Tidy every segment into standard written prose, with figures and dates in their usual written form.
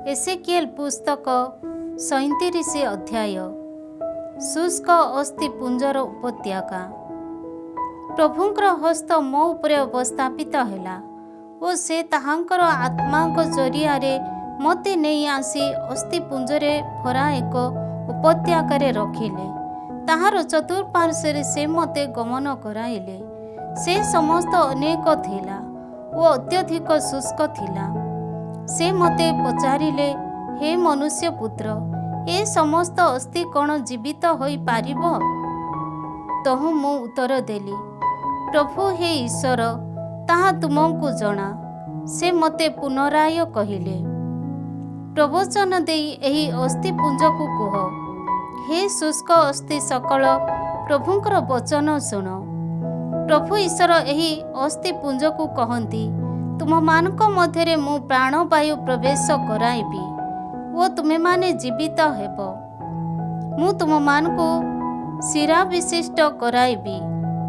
एसेकिएल पुस्तक 37 अध्याय। शुष्क अस्थि पुंजर उपत्यका। प्रभुंकर हस्त मो उपरे अवस्थापित हैला ओ से ताहांकर आत्मांक जरियारे मते नहीं आसी अस्थि पुंजरे भरा एक उपत्यकारे रखिले। ताहार चतुर्पार्श्वरे से मते गमन कराइले। से समस्त अनेक थिला ओ अत्यधिक शुष्क थिला। से मते पचारिले, हे मनुष्य पुत्र, ए समस्त अस्थि कौन जीवित होई पारिबो? तहु मु उत्तर देली, प्रभु हे ईश्वर, ताहा तुमको जଣା। से मते पुनराय कहिले, प्रवचन देई एही अस्थि पुंजकु कह, हे शुष्क अस्थि सकल, प्रभुंकर वचन शुण। प्रभु ईश्वर एही अस्थि पुंजकु कहंती, तुम मानक मध्यरे मु प्राणवायु प्रवेश कराइबी ओ तुमे माने जीवित हेब। मु तुम मानकु शिरा विशिष्ट कराइबी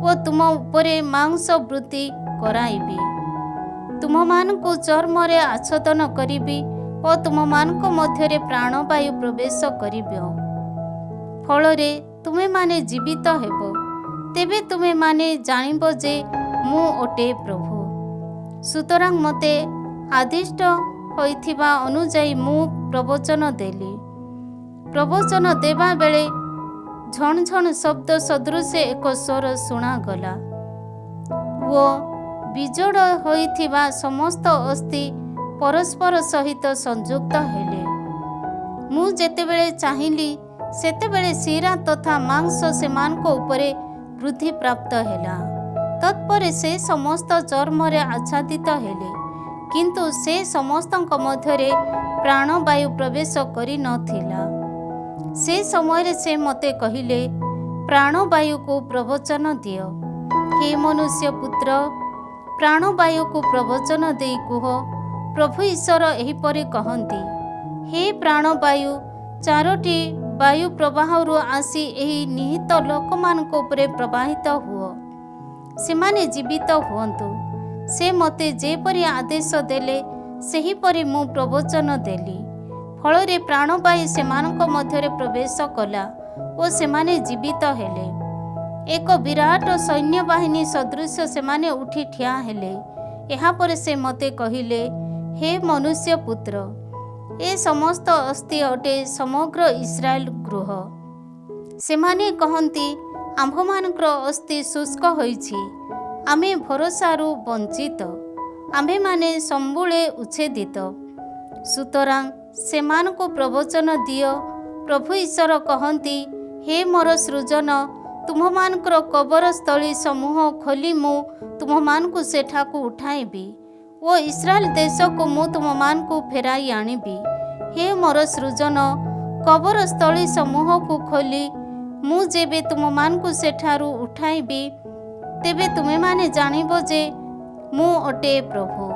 ओ तुम उपरे मांस वृद्धि कराइबी। तुम मानकु चर्मरे आच्छादन करिबी ओ तुम मानक मध्यरे प्राणवायु प्रवेश करिबो। फलरे तुमे माने जीवित हेब। तेबे तुमे माने जानिबो जे मु अटे प्रभु। सुतरां मते आदिष्ट होइथिबा अनुजाई मु प्रवचन देली। प्रवचन देवा बेले झण झण शब्द सदृश एक स्वर शुणागला ओ बिजोड़ होइथिबा समस्त अस्थि परस्पर सहित संयुक्त हेले। मु जेतेबेले चाहिली सेतेबेले शिरा तथा मांस सेमानक उपरे वृद्धि प्राप्त हेला। तत्परे से समस्त चर्मरे आच्छादित हेले, किंतु से समस्तଙ୍କ मध्यरे प्राणवायु प्रवेश करि नथिला। से समय से मते कहिले, प्राणवायु को प्रवचन दियो। हे मनुष्य पुत्र, प्राणवायु को प्रवचन देई कुह, प्रभु ईश्वर एहिपरि कहंती, हे प्राणवायु, चारोटी वायु प्रवाहरु आसी एही निहित लोकमानक उपरे प्रवाहित हुओ। सेमाने जीवित हुअन्तु। से मते जेपरि आदेश देले सेहीपरि मु प्रवचन देली। फलरे प्राणवायु सेमानक मध्यरे प्रवेश कला ओ सेमाने जीवित हेले। एक विराट सैन्य बाहिनी सदृश सेमाने उठी ठिया हेले। एहा परे से मते कहिले, हे मनुष्य पुत्र, ए समस्त अस्थि अटे समग्र इस्राएल गृह। सेमाने कहंती, आम्भमानकर अस्थि शुष्क होइछि, आमे भरोसारु वंचित, आम्भे माने संबुळे उच्छेदित। सुतरां सेमानकु प्रवचन दियो। प्रभु ईश्वर कहंती, हे मोर सृजन, तुममानकर कबर स्थली समूह खोली मु तुममानकु सेठाकु उठाइबी ओ इस्राएल देशको मु तुममानकु फेराई आनिबी। हे मोर सृजन, कबर स्थली समूह को खोली मु जेबे तुममानकु सेठारु उठाइबी, तेबे तुमे माने जानिबो जे मु अटे प्रभु।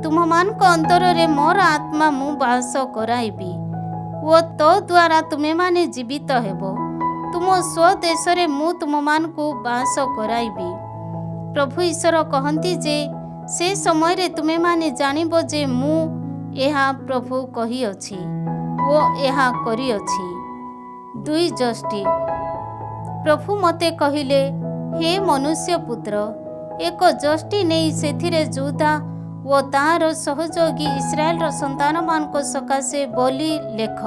तुममानक अंतररे मोर आत्मा मु वास कराइबी ओ तो द्वारा तुमे माने जीवित हेबो। तुम स्वदेशरे मु तुममानकु वास कराइबी। प्रभु ईश्वर कहंती जे से समय रे तुमे माने जानिबो जे मु एहा प्रभु कही अछि ओ एहा करी अछि। 2 जष्टि। प्रभु मते कहिले, हे मनुष्य पुत्र, एक जष्टि नहीं सेथिरे जुदा ओ तार सहयोगी इस्राएल संतान मानक सकाशे बोली लेख।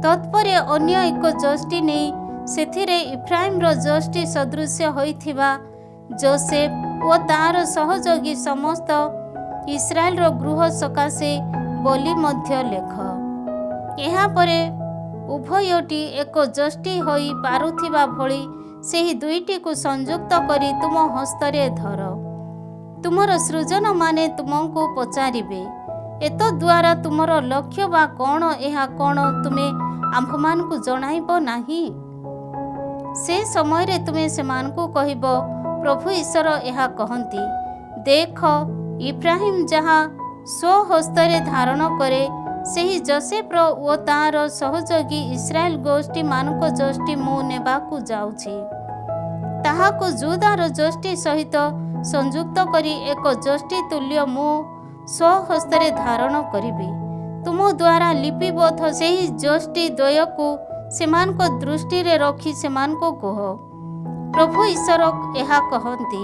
तत्परे अन्य एक जष्टि नहीं सेथिरे इफ्राइम जष्टि सदृश होइथिबा जोसेफ ओ तार सहयोगी समस्त इस्राएल गृह सकाशे बोली मध्य लेख। एहा परे उभयटी एक जष्टि होई पारुथिबा भଳି ସେହି ଦୁଇଟିକୁ ସଂଯୁକ୍ତ କରି ତୁମ ହସ୍ତରେ ଧର। ତୁମର ସୃଜନ ମାନେ ତୁମକୁ ପଚାରିବେ, ଏତଦ୍ୱାରା ତୁମର ଲକ୍ଷ୍ୟ ବା କ'ଣ, ଏହା କ'ଣ ତୁମେ ଆମ୍ଭମାନଙ୍କୁ ଜଣାଇବ ନାହିଁ? ସେ ସମୟରେ ତୁମେ ସେମାନଙ୍କୁ କହିବ, ପ୍ରଭୁ ଈଶ୍ୱର ଏହା କହନ୍ତି, ଦେଖ, ଇବ୍ରାହିମ୍ ଯାହା ସ୍ୱହସ୍ତରେ ଧାରଣ କରେ, ସେହି ଯୋସେଫର ଓ ତାର ସହଯୋଗୀ ଇସ୍ରାଏଲ ଗୋଷ୍ଠୀ ମାନଙ୍କ ଯଷ୍ଟି ମୁଁ ନେବାକୁ ଯାଉଛି। ତାହାକୁ ଜୁଦାର ଯଷ୍ଟି ସହିତ ସଂଯୁକ୍ତ କରି ଏକ ଯଷ୍ଟି ତୁଲ୍ୟ ମୁଁ ସ୍ୱହସ୍ତରେ ଧାରଣ କରିବି। ତୁମ ଦ୍ୱାରା ଲିପିବଦ୍ଧ ସେହି ଯଷ୍ଟି ଦ୍ୱୟକୁ ସେମାନଙ୍କ ଦୃଷ୍ଟିରେ ରଖି ସେମାନଙ୍କୁ କୁହ। ପ୍ରଭୁ ଈଶ୍ୱର ଏହା କହନ୍ତି,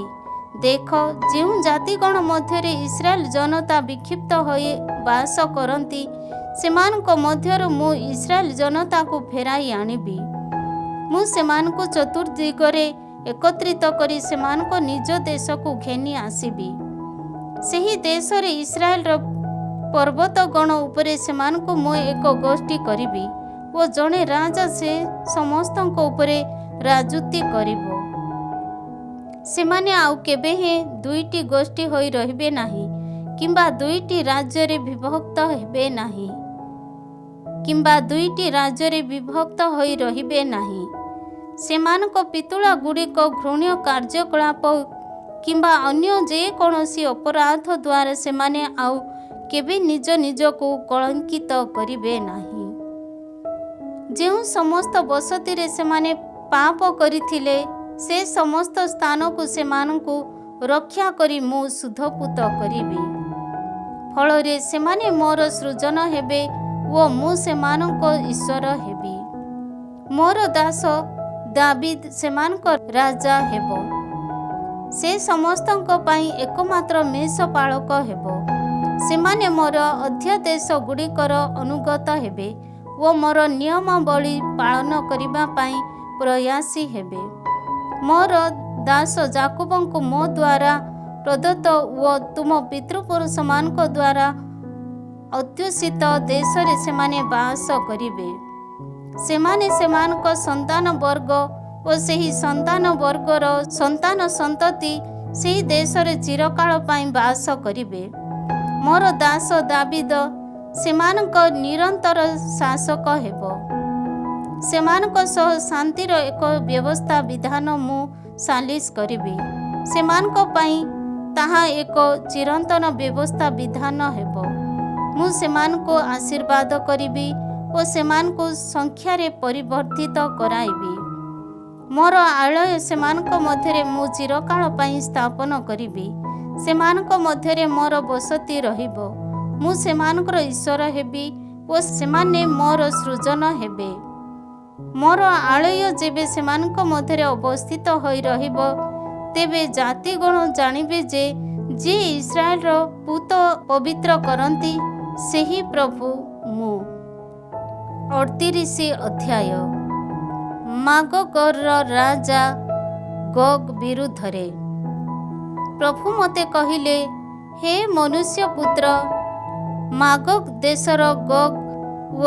ଦେଖ, ଯେଉଁ ଜାତିଗଣ ମଧ୍ୟରେ ଇସ୍ରାଏଲ ଜନତା ବିକ୍ଷିପ୍ତ ହୋଇ ବାସ କରନ୍ତି, ସେମାନଙ୍କ ମଧ୍ୟରୁ ମୁଁ ଇସ୍ରାଏଲ ଜନତାକୁ ଫେରାଇ ଆଣିବି। ମୁଁ ସେମାନଙ୍କୁ ଚତୁର୍ଦିଗରେ ଏକତ୍ରିତ କରି ସେମାନଙ୍କ ନିଜ ଦେଶକୁ ଘେନି ଆସିବି। ସେହି ଦେଶରେ ଇସ୍ରାଏଲର ପର୍ବତଗଣ ଉପରେ ସେମାନଙ୍କୁ ମୁଁ ଏକ ଗୋଷ୍ଠୀ କରିବି ଓ ଜଣେ ରାଜା ସେ ସମସ୍ତଙ୍କ ଉପରେ ରାଜୁତି କରିବ। ସେମାନେ ଆଉ କେବେ ହେଁ ଦୁଇଟି ଗୋଷ୍ଠୀ ହୋଇ ରହିବେ ନାହିଁ, କିମ୍ବା ଦୁଇଟି ରାଜ୍ୟରେ ବିଭକ୍ତ ହେବେ ନାହିଁ, କିମ୍ବା ଦୁଇଟି ରାଜ୍ୟରେ ବିଭକ୍ତ ହୋଇ ରହିବେ ନାହିଁ। ସେମାନଙ୍କ ପିତୁଳା ଗୁଡ଼ିକ ଘୃଣ୍ୟ କାର୍ଯ୍ୟକଳାପ କିମ୍ବା ଅନ୍ୟ ଯେକୌଣସି ଅପରାଧ ଦ୍ୱାରା ସେମାନେ ଆଉ କେବେ ନିଜ ନିଜକୁ କଳଙ୍କିତ କରିବେ ନାହିଁ। ଯେଉଁ ସମସ୍ତ ବସତିରେ ସେମାନେ ପାପ କରିଥିଲେ, ସେ ସମସ୍ତ ସ୍ଥାନକୁ ସେମାନଙ୍କୁ ରକ୍ଷା କରି ମୁଁ ଶୁଦ୍ଧପୂତ କରିବି। ଫଳରେ ସେମାନେ ମୋର ସୃଜନ ହେବେ ଓ ମୁଁ ସେମାନଙ୍କ ଈଶ୍ୱର ହେବି। ମୋର ଦାସ ଦାବିଦ ସେମାନଙ୍କ ରାଜା ହେବ। ସେ ସମସ୍ତଙ୍କ ପାଇଁ ଏକମାତ୍ର ମେଷପାଳକ ହେବ। ସେମାନେ ମୋର ଅଧ୍ୟାଦେଶ ଗୁଡ଼ିକର ଅନୁଗତ ହେବେ ଓ ମୋର ନିୟମାବଳୀ ପାଳନ କରିବା ପାଇଁ ପ୍ରୟାସୀ ହେବେ। ମୋର ଦାସ ଯାକୋବଙ୍କୁ ମୋ ଦ୍ୱାରା ପ୍ରଦତ୍ତ ଓ ତୁମ ପିତୃପୁରୁଷମାନଙ୍କ ଦ୍ୱାରା ଅଧ୍ୟୁଷିତ ଦେଶରେ ସେମାନେ ବାସ କରିବେ। ସେମାନେ ସେମାନଙ୍କ ସନ୍ତାନ ବର୍ଗ ଓ ସେହି ସନ୍ତାନ ବର୍ଗର ସନ୍ତାନ ସନ୍ତତି ସେହି ଦେଶରେ ଚିରକାଳ ପାଇଁ ବାସ କରିବେ। ମୋର ଦାସ ଦାବିଦ ସେମାନଙ୍କ ନିରନ୍ତର ଶାସକ ହେବ। ସେମାନଙ୍କ ସହ ଶାନ୍ତିର ଏକ ବ୍ୟବସ୍ଥା ବିଧାନ ମୁଁ ସାଲିସ କରିବି। ସେମାନଙ୍କ ପାଇଁ ତାହା ଏକ ଚିରନ୍ତନ ବ୍ୟବସ୍ଥା ବିଧାନ ହେବ। ମୁଁ ସେମାନଙ୍କୁ ଆଶୀର୍ବାଦ କରିବି ଓ ସେମାନଙ୍କୁ ସଂଖ୍ୟାରେ ପରିବର୍ଦ୍ଧିତ କରାଇବି। ମୋର ଆଳୟ ସେମାନଙ୍କ ମଧ୍ୟରେ ମୁଁ ଚିରକାଳ ପାଇଁ ସ୍ଥାପନ କରିବି। ସେମାନଙ୍କ ମଧ୍ୟରେ ମୋର ବସତି ରହିବ। ମୁଁ ସେମାନଙ୍କର ଈଶ୍ୱର ହେବି ଓ ସେମାନେ ମୋର ସୃଜନ ହେବେ। ମୋର ଆଳୟ ଯେବେ ସେମାନଙ୍କ ମଧ୍ୟରେ ଅବସ୍ଥିତ ହୋଇ ରହିବ, ତେବେ ଜାତିଗଣ ଜାଣିବେ ଯେ ଯିଏ ଇସ୍ରାଏଲର ପୂତ ପବିତ୍ର କରନ୍ତି, ସେହି ପ୍ରଭୁ ମୁଁ। 38 ଅଧ୍ୟାୟ। ମାଗୋଗର ରାଜା ଗୋଗ୍ ବିରୁଦ୍ଧରେ। ପ୍ରଭୁ ମୋତେ କହିଲେ, ହେ ମନୁଷ୍ୟପୁତ୍ର, ମାଗୋଗ୍ ଦେଶର ଗୋଗ୍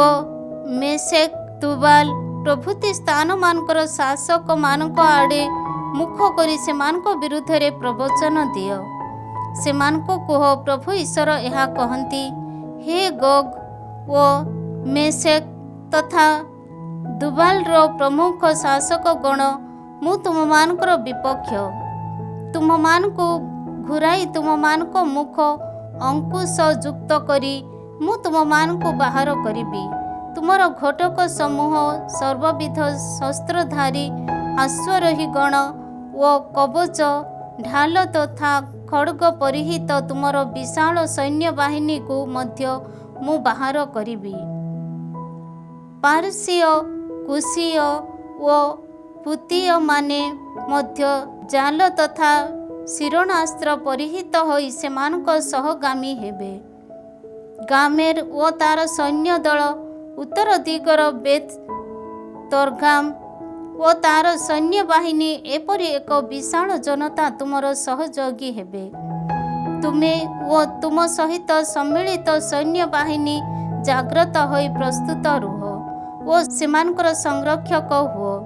ଓ ମେଶେକ୍, ତୁବାଲ ପ୍ରଭୃତି ସ୍ଥାନମାନଙ୍କର ଶାସକମାନଙ୍କ ଆଡ଼େ ମୁଖ କରି ସେମାନଙ୍କ ବିରୁଦ୍ଧରେ ପ୍ରବଚନ ଦିଅ। ସେମାନଙ୍କୁ କୁହ, ପ୍ରଭୁ ଈଶ୍ୱର ଏହା କହନ୍ତି, ହେ ଗୋଗ୍ ଓ ମେଶେକ୍ ତଥା ତୁବାଲର ପ୍ରମୁଖ ଶାସକଗଣ, ମୁଁ ତୁମମାନଙ୍କର ବିପକ୍ଷ। ତୁମମାନଙ୍କୁ ଘୁରାଇ ତୁମମାନଙ୍କ ମୁଖ ଅଙ୍କୁଶ ଯୁକ୍ତ କରି ମୁଁ ତୁମମାନଙ୍କୁ ବାହାର କରିବି। ତୁମର ଘଟକ ସମୂହ, ସର୍ବବିଧ ଶସ୍ତ୍ରଧାରୀ ଅଶ୍ୱାରୋହୀଗଣ ଓ କବଚ, ଢାଲ ତଥା ଖଡ଼୍ଗ ପରିହିତ ତୁମର ବିଶାଳ ସୈନ୍ୟବାହିନୀକୁ ମଧ୍ୟ ମୁଁ ବାହାର କରିବି। ପାର୍ସୀୟ, କୁଶୀୟ ଓ ପୁତୀୟମାନେ ମଧ୍ୟ ଜାଲ ତଥା ଶିରଣାସ୍ତ୍ର ପରିହିତ ହୋଇ ସେମାନଙ୍କ ସହଗାମୀ ହେବେ। ଗାମେର ଓ ତାର ସୈନ୍ୟ ଦଳ, ଉତ୍ତର ଦିଗର ବେତ୍ ତର୍ଗାମ୍ ଓ ତାର ସୈନ୍ୟବାହିନୀ, ଏପରି ଏକ ବିଶାଳ ଜନତା ତୁମର ସହଯୋଗୀ ହେବେ। ତୁମେ ଓ ତୁମ ସହିତ ସମ୍ମିଳିତ ସୈନ୍ୟବାହିନୀ ଜାଗ୍ରତ ହୋଇ ପ୍ରସ୍ତୁତ ରୁହ ଓ ସେମାନଙ୍କର ସଂରକ୍ଷକ ହୁଅ।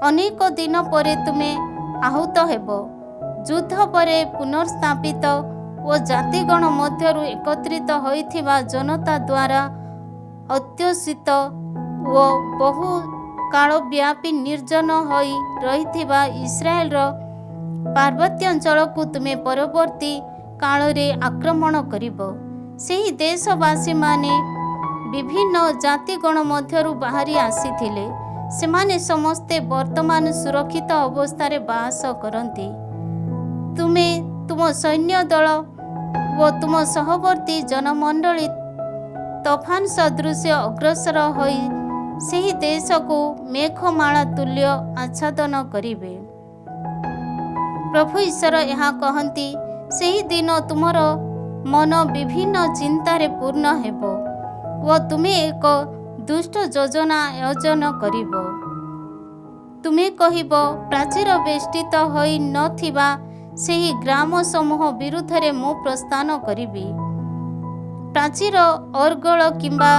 ଅନେକ ଦିନ ପରେ ତୁମେ ଆହୁତ ହେବ। ଯୁଦ୍ଧ ପରେ ପୁନର୍ସ୍ଥାପିତ ଓ ଜାତିଗଣ ମଧ୍ୟରୁ ଏକତ୍ରିତ ହୋଇଥିବା ଜନତା ଦ୍ୱାରା ଅଧ୍ୟୁଷିତ ଓ ବହୁ କାଳବ୍ୟାପୀ ନିର୍ଜନ ହୋଇ ରହିଥିବା ଇସ୍ରାଏଲର ପାର୍ବତ୍ୟାଞ୍ଚଳକୁ ତୁମେ ପରବର୍ତ୍ତୀ କାଳରେ ଆକ୍ରମଣ କରିବ। ସେହି ଦେଶବାସୀମାନେ ବିଭିନ୍ନ ଜାତିଗଣ ମଧ୍ୟରୁ ବାହାରି ଆସିଥିଲେ। ସେମାନେ ସମସ୍ତେ ବର୍ତ୍ତମାନ ସୁରକ୍ଷିତ ଅବସ୍ଥାରେ ବାସ କରନ୍ତି। ତୁମେ ତୁମ ସୈନ୍ୟ ଦଳ ଓ ତୁମ ସହବର୍ତ୍ତୀ ଜନମଣ୍ଡଳୀ ତୋଫାନ ସଦୃଶ ଅଗ୍ରସର ହୋଇ ସେହି ଦେଶକୁ ମେଘମାଳା ତୁଲ୍ୟ ଆଚ୍ଛାଦନ କରିବେ। ପ୍ରଭୁ ଈଶ୍ୱର ଏହା କହନ୍ତି, ସେହି ଦିନ ତୁମର ମନ ବିଭିନ୍ନ ଚିନ୍ତାରେ ପୂର୍ଣ୍ଣ ହେବ ଓ ତୁମେ ଏକ ଦୁଷ୍ଟ ଯୋଜନା ଆୟୋଜନ କରିବ। ତୁମେ କହିବ, ପ୍ରାଚୀର ବେଷ୍ଟିତ ହୋଇ ନଥିବା ସେହି ଗ୍ରାମ ସମୂହ ବିରୁଦ୍ଧରେ ମୁଁ ପ୍ରସ୍ଥାନ କରିବି। ପ୍ରାଚୀର ଅର୍ଗଳ କିମ୍ବା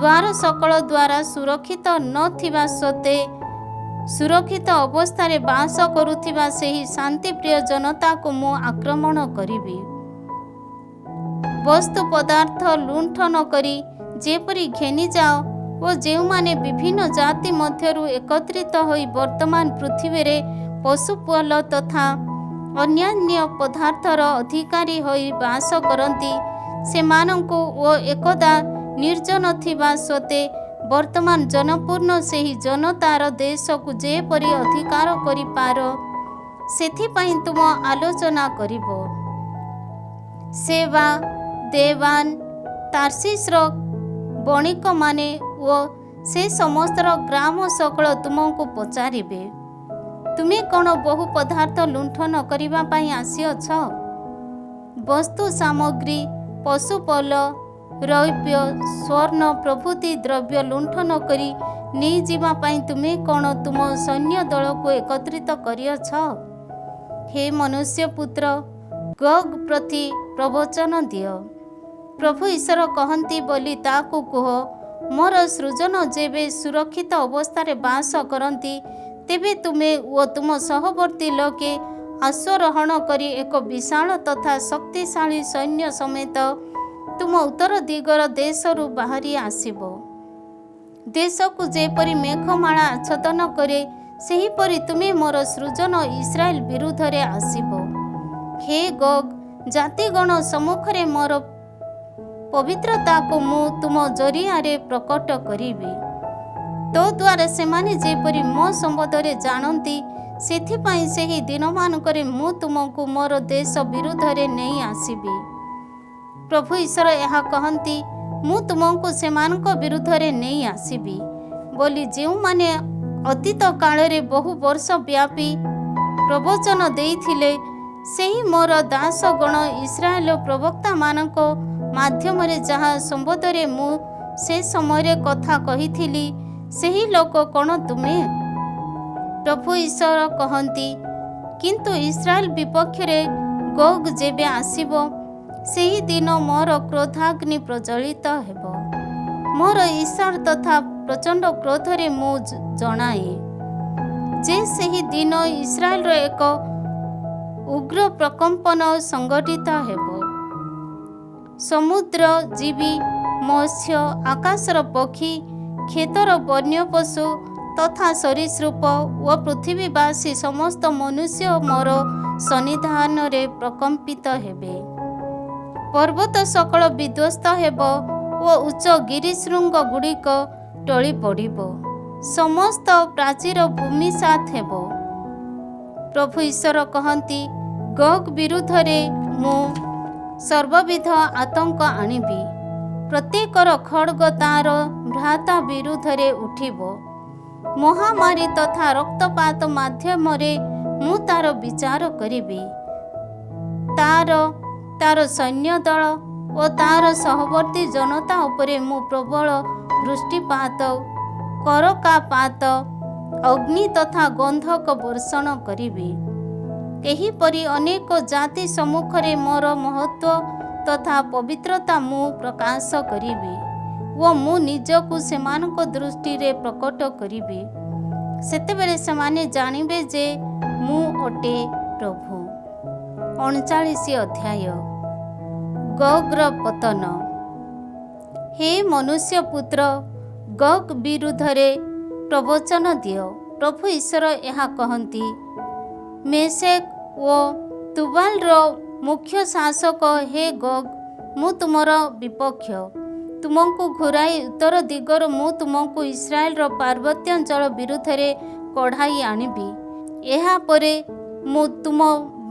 ଦ୍ୱାର ସକଳ ଦ୍ୱାରା ସୁରକ୍ଷିତ ନଥିବା ସତ୍ତ୍ୱେ ସୁରକ୍ଷିତ ଅବସ୍ଥାରେ ବାସ କରୁଥିବା ସେହି ଶାନ୍ତିପ୍ରିୟ ଜନତାକୁ ମୁଁ ଆକ୍ରମଣ କରିବି। ବସ୍ତୁ ପଦାର୍ଥ ଲୁଣ୍ଠନ କରି ଯେପରି ଘେନିଯାଅ ଓ ଯେଉଁମାନେ ବିଭିନ୍ନ ଜାତି ମଧ୍ୟରୁ ଏକତ୍ରିତ ହୋଇ ବର୍ତ୍ତମାନ ପୃଥିବୀରେ ପଶୁପଲ ତଥା ଅନ୍ୟାନ୍ୟ ପଦାର୍ଥର ଅଧିକାରୀ ହୋଇ ବାସ କରନ୍ତି, ସେମାନଙ୍କୁ ଓ ଏକଦା ନିର୍ଜନ ଥିବା ସତ୍ତ୍ୱେ ବର୍ତ୍ତମାନ ଜନପୂର୍ଣ୍ଣ ସେହି ଜନତାର ଦେଶକୁ ଯେପରି ଅଧିକାର କରିପାର, ସେଥିପାଇଁ ତୁମ ଆଲୋଚନା କରିବ। ସେବା, ଦେବାନ, ତାର୍ସିସର ବଣିକମାନେ ଓ ସେ ସମସ୍ତର ଗ୍ରାମ ସକଳ ତୁମକୁ ପଚାରିବେ, ତୁମେ କ'ଣ ବହୁ ପଦାର୍ଥ ଲୁଣ୍ଠନ କରିବା ପାଇଁ ଆସିଅଛ? ବସ୍ତୁ ସାମଗ୍ରୀ, ପଶୁପଲ, ରୌପ୍ୟ, ସ୍ୱର୍ଣ୍ଣ ପ୍ରଭୃତି ଦ୍ରବ୍ୟ ଲୁଣ୍ଠନ କରି ନେଇଯିବା ପାଇଁ ତୁମେ କ'ଣ ତୁମ ସୈନ୍ୟ ଦଳକୁ ଏକତ୍ରିତ କରିଅଛ? ହେ ମନୁଷ୍ୟପୁତ୍ର, ଗୋଗ୍ ପ୍ରତି ପ୍ରବଚନ ଦିଅ। ପ୍ରଭୁ ଈଶ୍ୱର କହନ୍ତି ବୋଲି ତାକୁ କୁହ, ମୋର ସୃଜନ ଯେବେ ସୁରକ୍ଷିତ ଅବସ୍ଥାରେ ବାସ କରନ୍ତି, ତେବେ ତୁମେ ଓ ତୁମ ସହବର୍ତ୍ତୀ ଲୋକେ ଆଶ୍ୱାରୋହଣ କରି ଏକ ବିଶାଳ ତଥା ଶକ୍ତିଶାଳୀ ସୈନ୍ୟ ସମେତ ତୁମ ଉତ୍ତର ଦିଗର ଦେଶରୁ ବାହାରି ଆସିବ। ଦେଶକୁ ଯେପରି ମେଘମାଳା ଆଚ୍ଛାଦନ କରେ, ସେହିପରି ତୁମେ ମୋର ସୃଜନ ଇସ୍ରାଏଲ ବିରୁଦ୍ଧରେ ଆସିବ। ହେ ଗୋଗ୍, ଜାତିଗଣ ସମ୍ମୁଖରେ ମୋର ପବିତ୍ରତାକୁ ମୁଁ ତୁମ ଜରିଆରେ ପ୍ରକଟ କରିବି। ତୋ ଦ୍ୱାରା ସେମାନେ ଯେପରି ମୋ ସମ୍ବନ୍ଧରେ ଜାଣନ୍ତି, ସେଥିପାଇଁ ସେହି ଦିନମାନଙ୍କରେ ମୁଁ ତୁମକୁ ମୋର ଦେଶ ବିରୁଦ୍ଧରେ ନେଇ ଆସିବି। ପ୍ରଭୁ ଈଶ୍ୱର ଏହା କହନ୍ତି, ମୁଁ ତୁମକୁ ସେମାନଙ୍କ ବିରୁଦ୍ଧରେ ନେଇ ଆସିବି ବୋଲି ଯେଉଁମାନେ ଅତୀତ କାଳରେ ବହୁ ବର୍ଷ ବ୍ୟାପୀ ପ୍ରବଚନ ଦେଇଥିଲେ, ସେହି ମୋର ଦାସଗଣ ଇସ୍ରାଏଲ ପ୍ରବକ୍ତାମାନଙ୍କ ମାଧ୍ୟମରେ ଯାହା ସମ୍ବନ୍ଧରେ ମୁଁ ସେ ସମୟରେ କଥା କହିଥିଲି, ସେହି ଲୋକ କ'ଣ ତୁମେ? ପ୍ରଭୁ ଈଶ୍ୱର କହନ୍ତି, କିନ୍ତୁ ଇସ୍ରାଏଲ ବିପକ୍ଷରେ ଗୋଗ୍ ଯେବେ ଆସିବ, ସେହି ଦିନ ମୋର କ୍ରୋଧାଗ୍ନି ପ୍ରଜ୍ୱଳିତ ହେବ। ମୋର ଈର୍ଷା ତଥା ପ୍ରଚଣ୍ଡ କ୍ରୋଧରେ ମୁଁ ଜଣାଏ ଯେ ସେହି ଦିନ ଇସ୍ରାଏଲର ଏକ ଉଗ୍ର ପ୍ରକମ୍ପନ ସଂଗଠିତ ହେବ। ସମୁଦ୍ର ଜୀବୀ, ମତ୍ସ୍ୟ, ଆକାଶର ପକ୍ଷୀ, କ୍ଷେତର ବନ୍ୟ ପଶୁ ତଥା ସରୀସୃପ ଓ ପୃଥିବୀବାସୀ ସମସ୍ତ ମନୁଷ୍ୟ ମୋର ସନ୍ନିଧାନରେ ପ୍ରକମ୍ପିତ ହେବେ। ପର୍ବତ ସକଳ ବିଧ୍ୱସ୍ତ ହେବ ଓ ଉଚ୍ଚ ଗିରିଶୃଙ୍ଗ ଗୁଡ଼ିକ ଟଳି ପଡ଼ିବ। ସମସ୍ତ ପ୍ରାଚୀର ଭୂମିସାତ୍ ହେବ। ପ୍ରଭୁ ଈଶ୍ୱର କହନ୍ତି, ଗୋଗ୍ ବିରୁଦ୍ଧରେ ମୁଁ ସର୍ବବିଧ ଆତଙ୍କ ଆଣିବି। ପ୍ରତ୍ୟେକର ଖଡ଼୍ଗ ତାର ଭ୍ରାତା ବିରୁଦ୍ଧରେ ଉଠିବ। ମହାମାରୀ ତଥା ରକ୍ତପାତ ମାଧ୍ୟମରେ ମୁଁ ତାର ବିଚାର କରିବି। ତାର ସୈନ୍ୟଦଳ ଓ ତାର ସହବର୍ତ୍ତୀ ଜନତା ଉପରେ ମୁଁ ପ୍ରବଳ ବୃଷ୍ଟିପାତ, କରକାପାତ, ଅଗ୍ନି ତଥା ଗନ୍ଧକ ବର୍ଷଣ କରିବି। ଏହିପରି ଅନେକ ଜାତି ସମ୍ମୁଖରେ ମୋର ମହତ୍ତ୍ୱ ତଥା ପବିତ୍ରତା ମୁଁ ପ୍ରକାଶ କରିବି ଓ ମୁଁ ନିଜକୁ ସେମାନଙ୍କ ଦୃଷ୍ଟିରେ ପ୍ରକଟ କରିବି। ସେତେବେଳେ ସେମାନେ ଜାଣିବେ ଯେ ମୁଁ ଅଟେ ପ୍ରଭୁ। 39 ଅଧ୍ୟାୟ। ଗୋଗ୍‌ର ପତନ। ହେ ମନୁଷ୍ୟପୁତ୍ର, ଗୋଗ୍ ବିରୁଦ୍ଧରେ ପ୍ରବଚନ ଦିଅ। ପ୍ରଭୁ ଈଶ୍ୱର ଏହା କହନ୍ତି, ମେଶେକ୍ ଓ ତୁବାଲର ମୁଖ୍ୟ ଶାସକ ହେ ଗୋଗ୍, ମୁଁ ତୁମର ବିପକ୍ଷ। ତୁମକୁ ଘୁରାଇ ଉତ୍ତର ଦିଗରୁ ମୁଁ ତୁମକୁ ଇସ୍ରାଏଲର ପାର୍ବତ୍ୟାଞ୍ଚଳ ବିରୁଦ୍ଧରେ କଢ଼ାଇ ଆଣିବି। ଏହାପରେ ମୁଁ ତୁମ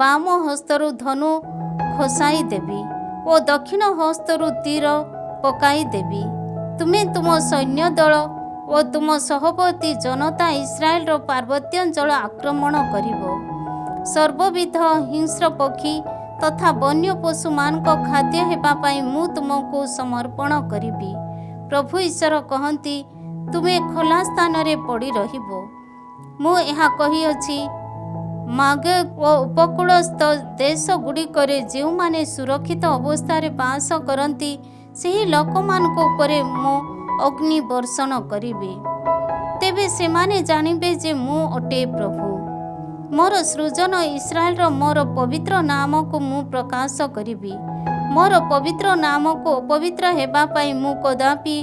ବାମ ହସ୍ତରୁ ଧନୁ ଖସାଇ ଦେବି ଓ ଦକ୍ଷିଣ ହସ୍ତରୁ ତୀର ପକାଇ ଦେବି। ତୁମେ ତୁମ ସୈନ୍ୟ ଦଳ ଓ ତୁମ ସହବର୍ତ୍ତୀ ଜନତା ଇସ୍ରାଏଲର ପାର୍ବତ୍ୟାଞ୍ଚଳ ଆକ୍ରମଣ କରିବ। ସର୍ବବିଧ ହିଂସ୍ର ପକ୍ଷୀ ତଥା ବନ୍ୟ ପଶୁମାନଙ୍କ ଖାଦ୍ୟ ହେବା ପାଇଁ ମୁଁ ତୁମକୁ ସମର୍ପଣ କରିବି। ପ୍ରଭୁ ଈଶ୍ୱର କହନ୍ତି, ତୁମେ ଖୋଲା ସ୍ଥାନରେ ପଡ଼ି ରହିବ। ମୁଁ ଏହା କହିଅଛି, ମାଗୋଗ୍ ଓ ଉପକୂଳସ୍ଥ ଦେଶଗୁଡ଼ିକରେ ଯେଉଁମାନେ ସୁରକ୍ଷିତ ଅବସ୍ଥାରେ ବାସ କରନ୍ତି, ସେହି ଲୋକମାନଙ୍କ ଉପରେ ମୁଁ ଅଗ୍ନି ବର୍ଷଣ କରିବି। ତେବେ ସେମାନେ ଜାଣିବେ ଯେ ମୁଁ ଅଟେ ପ୍ରଭୁ। ମୋର ସୃଜନ ଇସ୍ରାଏଲର ମୋର ପବିତ୍ର ନାମକୁ ମୁଁ ପ୍ରକାଶ କରିବି। ମୋର ପବିତ୍ର ନାମକୁ ଅପବିତ୍ର ହେବା ପାଇଁ ମୁଁ କଦାପି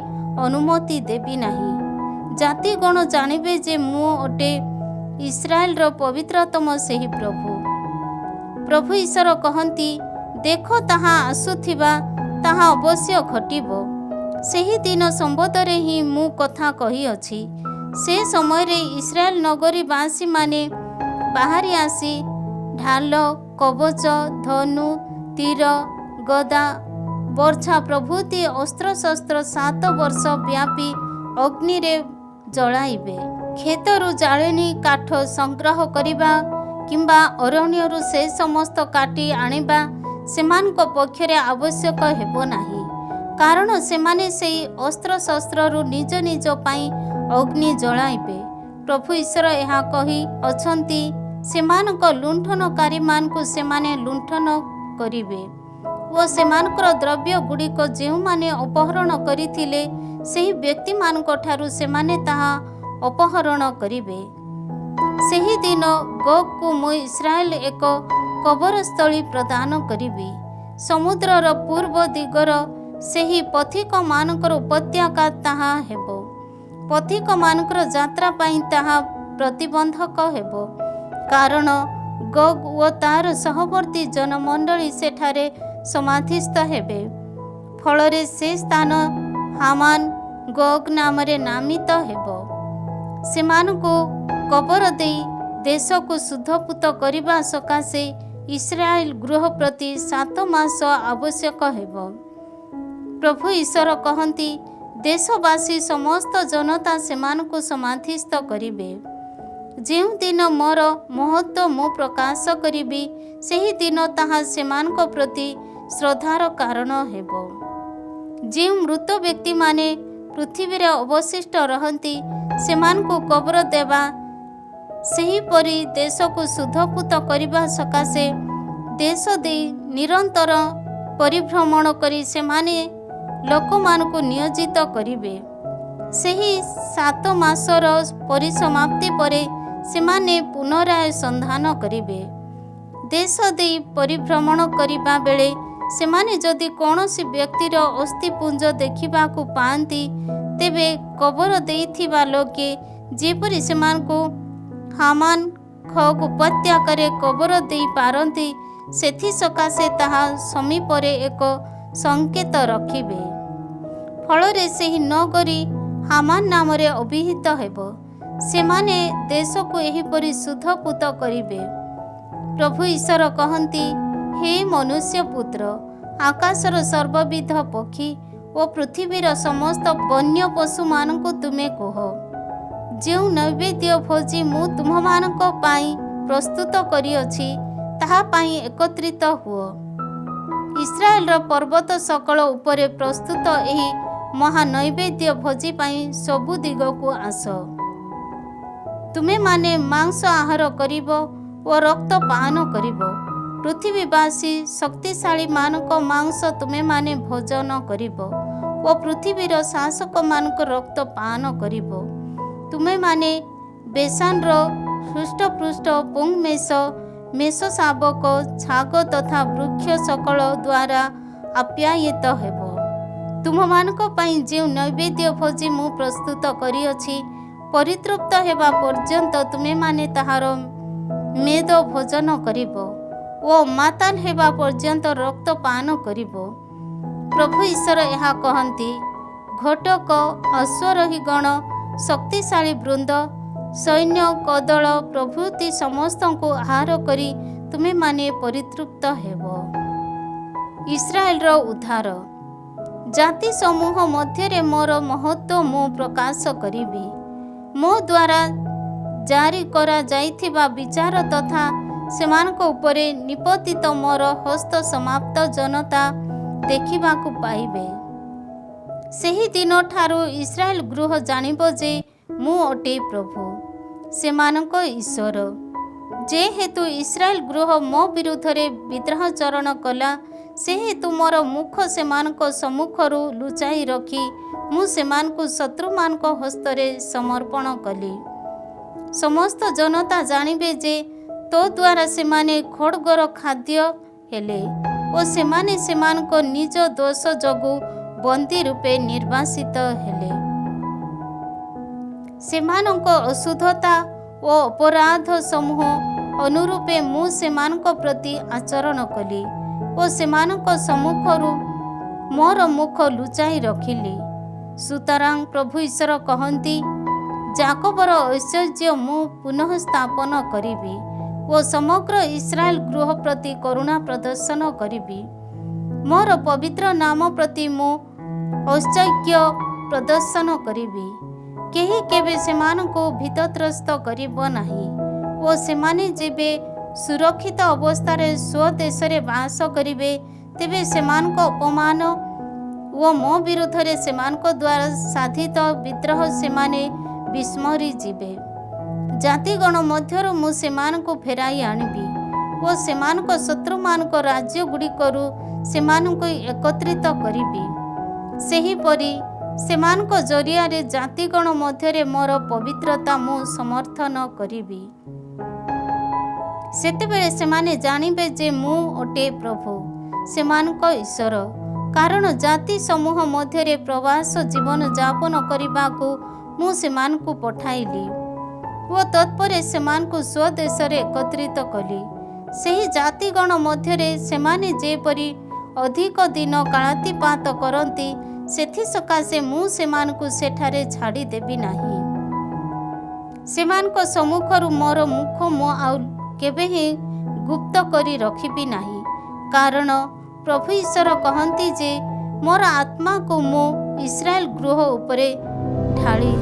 ଅନୁମତି ଦେବି ନାହିଁ। ଜାତିଗଣ ଜାଣିବେ ଯେ ମୁଁ ଅଟେ ଇସ୍ରାଏଲର ପବିତ୍ରତମ ସେହି ପ୍ରଭୁ। ପ୍ରଭୁ ଈଶ୍ୱର କହନ୍ତି, ଦେଖ ତାହା ଆସୁଥିବା, ତାହା ଅବଶ୍ୟ ଘଟିବ। ସେହି ଦିନ ସମ୍ବନ୍ଧରେ ହିଁ ମୁଁ କଥା କହିଅଛି। ସେ ସମୟରେ ଇସ୍ରାଏଲ ନଗରୀବାସୀମାନେ ବାହାରି ଆସି ଢାଲ, କବଚ, ଧନୁ, ତୀର, ଗଦା, ବର୍ଚ୍ଛା ପ୍ରଭୃତି ଅସ୍ତ୍ରଶସ୍ତ୍ର 7 ବର୍ଷ ବ୍ୟାପୀ ଅଗ୍ନିରେ ଜଳାଇବେ। କ୍ଷେତରୁ ଜାଳେଣୀ କାଠ ସଂଗ୍ରହ କରିବା କିମ୍ବା ଅରଣ୍ୟରୁ ସେ ସମସ୍ତ କାଟି ଆଣିବା ସେମାନଙ୍କ ପକ୍ଷରେ ଆବଶ୍ୟକ ହେବ ନାହିଁ, କାରଣ ସେମାନେ ସେହି ଅସ୍ତ୍ରଶସ୍ତ୍ରରୁ ନିଜ ନିଜ ପାଇଁ ଅଗ୍ନି ଜଳାଇବେ। ପ୍ରଭୁ ଈଶ୍ୱର ଏହା କହି ଅଛନ୍ତି, ସେମାନଙ୍କ ଲୁଣ୍ଠନକାରୀମାନଙ୍କୁ ସେମାନେ ଲୁଣ୍ଠନ କରିବେ ଓ ସେମାନଙ୍କର ଦ୍ରବ୍ୟଗୁଡ଼ିକ ଯେଉଁମାନେ ଅପହରଣ କରିଥିଲେ, ସେହି ବ୍ୟକ୍ତିମାନଙ୍କ ଠାରୁ ସେମାନେ ତାହା ଅପହରଣ କରିବେ। ସେହିଦିନ ଗୋଗ୍‌କୁ ମୁଁ ଇସ୍ରାଏଲ ଏକ କବରସ୍ଥଳୀ ପ୍ରଦାନ କରିବି। ସମୁଦ୍ରର ପୂର୍ବ ଦିଗର ସେହି ପଥିକମାନଙ୍କର ଉପତ୍ୟକା ତାହା ହେବ। ପଥିକମାନଙ୍କର ଯାତ୍ରା ପାଇଁ ତାହା ପ୍ରତିବନ୍ଧକ ହେବ, କାରଣ ଗୋଗ୍ ଓ ତାର ସହବର୍ତ୍ତୀ ଜନମଣ୍ଡଳୀ ସେଠାରେ ସମାଧିସ୍ଥ ହେବେ। ଫଳରେ ସେ ସ୍ଥାନ ହାମାନ ଗୋଗ୍ ନାମରେ ନାମିତ ହେବ। ସେମାନଙ୍କୁ କବର ଦେଇ ଦେଶକୁ ଶୁଦ୍ଧପୂତ କରିବା ସକାଶେ ଇସ୍ରାଏଲ ଗୃହ ପ୍ରତି 7 ମାସ ଆବଶ୍ୟକ ହେବ। ପ୍ରଭୁ ଈଶ୍ୱର କହନ୍ତି, ଦେଶବାସୀ ସମସ୍ତ ଜନତା ସେମାନଙ୍କୁ ସମାଧିସ୍ଥ କରିବେ। ଯେଉଁଦିନ ମୋର ମହତ୍ତ୍ୱ ମୁଁ ପ୍ରକାଶ କରିବି, ସେହିଦିନ ତାହା ସେମାନଙ୍କ ପ୍ରତି ଶ୍ରଦ୍ଧାର କାରଣ ହେବ। ଯେଉଁ ମୃତ ବ୍ୟକ୍ତିମାନେ ପୃଥିବୀରେ ଅବଶିଷ୍ଟ ରହନ୍ତି, ସେମାନଙ୍କୁ କବର ଦେବା, ସେହିପରି ଦେଶକୁ ଶୁଦ୍ଧପୂତ କରିବା ସକାଶେ ଦେଶ ଦେଇ ନିରନ୍ତର ପରିଭ୍ରମଣ କରି ସେମାନେ ଲୋକମାନଙ୍କୁ ନିୟୋଜିତ କରିବେ। ସେହି 7 ମାସର ପରିସମାପ୍ତି ପରେ ସେମାନେ ପୁନରାୟ ସନ୍ଧାନ କରିବେ। ଦେଶ ଦେଇ ପରିଭ୍ରମଣ କରିବା ବେଳେ ସେମାନେ ଯଦି କୌଣସି ବ୍ୟକ୍ତିର ଅସ୍ଥିପୁଞ୍ଜ ଦେଖିବାକୁ ପାଆନ୍ତି, ତେବେ କବର ଦେଇଥିବା ଲୋକେ ଯେପରି ସେମାନଙ୍କୁ ହାମାନ ଗୋଗ୍ ଉପତ୍ୟକାରେ କବର ଦେଇପାରନ୍ତି, ସେଥିସକାଶେ ତାହା ସମୀପରେ ଏକ ସଙ୍କେତ ରଖିବେ। ଫଳରେ ସେହି ନଗରୀ ହାମାନ ନାମରେ ଅଭିହିତ ହେବ। ସେମାନେ ଦେଶକୁ ଏହିପରି ଶୁଦ୍ଧପୂତ କରିବେ। ପ୍ରଭୁ ଈଶ୍ୱର କହନ୍ତି, ହେ ମନୁଷ୍ୟପୁତ୍ର, ଆକାଶର ସର୍ବବିଧ ପକ୍ଷୀ ଓ ପୃଥିବୀର ସମସ୍ତ ବନ୍ୟ ପଶୁମାନଙ୍କୁ ତୁମେ କୁହ, ଯେଉଁ ନୈବେଦ୍ୟ ଭୋଜି ମୁଁ ତୁମମାନଙ୍କ ପାଇଁ ପ୍ରସ୍ତୁତ କରିଅଛି, ତାହା ପାଇଁ ଏକତ୍ରିତ ହୁଅ। ଇସ୍ରାଏଲର ପର୍ବତ ସକଳ ଉପରେ ପ୍ରସ୍ତୁତ ଏହି ମହାନୈବେଦ୍ୟ ଭୋଜି ପାଇଁ ସବୁ ଦିଗକୁ ଆସ। ତୁମେମାନେ ମାଂସ ଆହାର କରିବ ଓ ରକ୍ତ ପାନ କରିବ। ପୃଥିବୀବାସୀ ଶକ୍ତିଶାଳୀମାନଙ୍କ ମାଂସ ତୁମେମାନେ ଭୋଜନ କରିବ ଓ ପୃଥିବୀର ଶାସକମାନଙ୍କ ରକ୍ତ ପାନ କରିବ। ତୁମେମାନେ ବେସାନର ହୃଷ୍ଟପୃଷ୍ଟ ପୁଙ୍ଗ୍‌ମେଷ, ମେଷଶାବକ, ଛାଗ ତଥା ବୃକ୍ଷ ସକଳ ଦ୍ୱାରା ଆପ୍ୟାୟିତ ହେବ। ତୁମମାନଙ୍କ ପାଇଁ ଯେଉଁ ନୈବେଦ୍ୟ ଭୋଜି ମୁଁ ପ୍ରସ୍ତୁତ କରିଅଛି, ପରିତୃପ୍ତ ହେବା ପର୍ଯ୍ୟନ୍ତ ତୁମେମାନେ ତାହାର ମେଦ ଭୋଜନ କରିବ ଓ ମାତାଲ ହେବା ପର୍ଯ୍ୟନ୍ତ ରକ୍ତ ପାନ କରିବ। ପ୍ରଭୁ ଈଶ୍ୱର ଏହା କହନ୍ତି, ଘଟକ, ଅଶ୍ୱରୋହୀଗଣ, ଶକ୍ତିଶାଳୀ ବୃନ୍ଦ, ସୈନ୍ୟ, କଦଳ ପ୍ରଭୃତି ସମସ୍ତଙ୍କୁ ଆହାର କରି ତୁମେମାନେ ପରିତୃପ୍ତ ହେବ। ଇସ୍ରାଏଲର ଉଦ୍ଧାର। ଜାତି ସମୂହ ମଧ୍ୟରେ ମୋର ମହତ୍ଵ ମୁଁ ପ୍ରକାଶ କରିବି। ମୋ ଦ୍ୱାରା ଜାରି କରାଯାଇଥିବା ବିଚାର ତଥା ସେମାନଙ୍କ ଉପରେ ନିପତିତ ମୋର ହସ୍ତ ସମାପ୍ତ ଜନତା ଦେଖିବାକୁ ପାଇବେ। ସେହି ଦିନଠାରୁ ଇସ୍ରାଏଲ ଗୃହ ଜାଣିବ ଯେ ମୁଁ ଅଟେ ପ୍ରଭୁ ସେମାନଙ୍କ ଈଶ୍ୱର। ଯେହେତୁ ଇସ୍ରାଏଲ ଗୃହ ମୋ ବିରୁଦ୍ଧରେ ବିଦ୍ରୋହାଚରଣ କଲା, ସେହେତୁ ମୋର ମୁଖ ସେମାନଙ୍କ ସମ୍ମୁଖରୁ ଲୁଚାଇ ରଖି ମୁଁ ସେମାନଙ୍କୁ ଶତ୍ରୁମାନଙ୍କ ହସ୍ତରେ ସମର୍ପଣ କଲି। ସମସ୍ତ ଜନତା ଜାଣିବେ ଯେ ତୋ ଦ୍ୱାରା ସେମାନେ ଖଡ୍ଗର ଖାଦ୍ୟ ହେଲେ ଓ ସେମାନେ ସେମାନଙ୍କ ନିଜ ଦୋଷ ଯୋଗୁଁ ବନ୍ଦୀ ରୂପେ ନିର୍ବାସିତ ହେଲେ। ସେମାନଙ୍କ ଅଶୁଦ୍ଧତା ଓ ଅପରାଧ ସମୂହ ଅନୁରୂପେ ମୁଁ ସେମାନଙ୍କ ପ୍ରତି ଆଚରଣ କଲି ଓ ସେମାନଙ୍କ ସମ୍ମୁଖରୁ ମୋର ମୁଖ ଲୁଚାଇ ରଖିଲି। ସୁତରାଂ ପ୍ରଭୁ ଈଶ୍ୱର କହନ୍ତି, ଯାକୋବର ଐଶ୍ୱର୍ଯ୍ୟ ମୁଁ ପୁନଃ ସ୍ଥାପନ କରିବି ଓ ସମଗ୍ର ଇସ୍ରାଏଲ ଗୃହ ପ୍ରତି କରୁଣା ପ୍ରଦର୍ଶନ କରିବି। ମୋର ପବିତ୍ର ନାମ ପ୍ରତି ମୁଁ ଐଶ୍ୱର୍ଯ୍ୟ ପ୍ରଦର୍ଶନ କରିବି। କେହି କେବେ ସେମାନଙ୍କୁ ଭୀତତ୍ରସ୍ତ କରିବ ନାହିଁ ଓ ସେମାନେ ଯେବେ ସୁରକ୍ଷିତ ଅବସ୍ଥାରେ ସ୍ୱଦେଶରେ ବାସ କରିବେ, ତେବେ ସେମାନଙ୍କ ଅପମାନ ଓ ମୋ ବିରୁଦ୍ଧରେ ସେମାନଙ୍କ ଦ୍ୱାରା ସାଧିତ ବିଦ୍ରୋହ ସେମାନେ ବିସ୍ମରି ଯିବେ। ଜାତିଗଣ ମଧ୍ୟରୁ ମୁଁ ସେମାନଙ୍କୁ ଫେରାଇ ଆଣିବି ଓ ସେମାନଙ୍କ ଶତ୍ରୁମାନଙ୍କ ରାଜ୍ୟଗୁଡ଼ିକରୁ ସେମାନଙ୍କୁ ଏକତ୍ରିତ କରିବି। ସେହିପରି ସେମାନଙ୍କ ଜରିଆରେ ଜାତିଗଣ ମଧ୍ୟରେ ମୋର ପବିତ୍ରତା ମୁଁ ସମର୍ଥନ କରିବି। ସେତେବେଳେ ସେମାନେ ଜାଣିବେ ଯେ ମୁଁ ଅଟେ ପ୍ରଭୁ ସେମାନଙ୍କ ଈଶ୍ୱର। କାରଣ ଜାତି ସମୂହ ମଧ୍ୟରେ ପ୍ରବାସ ଜୀବନ ଯାପନ କରିବାକୁ ମୁଁ ସେମାନଙ୍କୁ ପଠାଇଲି ଓ ତତ୍ପରେ ସେମାନଙ୍କୁ ସ୍ୱଦେଶରେ ଏକତ୍ରିତ କଲି। ସେହି ଜାତିଗଣ ମଧ୍ୟରେ ସେମାନେ ଯେପରି ଅଧିକ ଦିନ କାଳାତିପାତ କରନ୍ତି, ସେଥିସକାଶେ ମୁଁ ସେମାନଙ୍କୁ ସେଠାରେ ଛାଡ଼ିଦେବି ନାହିଁ। ସେମାନଙ୍କ ସମ୍ମୁଖରୁ ମୋର ମୁଖ ମୁଁ ଆଉ କେବେ ହିଁ ଗୁପ୍ତ କରି ରଖିବି ନାହିଁ। କାରଣ ପ୍ରଭୁ ଈଶ୍ୱର କହନ୍ତି ଯେ ମୋର ଆତ୍ମାକୁ ମୁଁ ଇସ୍ରାଏଲ ଗୃହ ଉପରେ ଢାଳି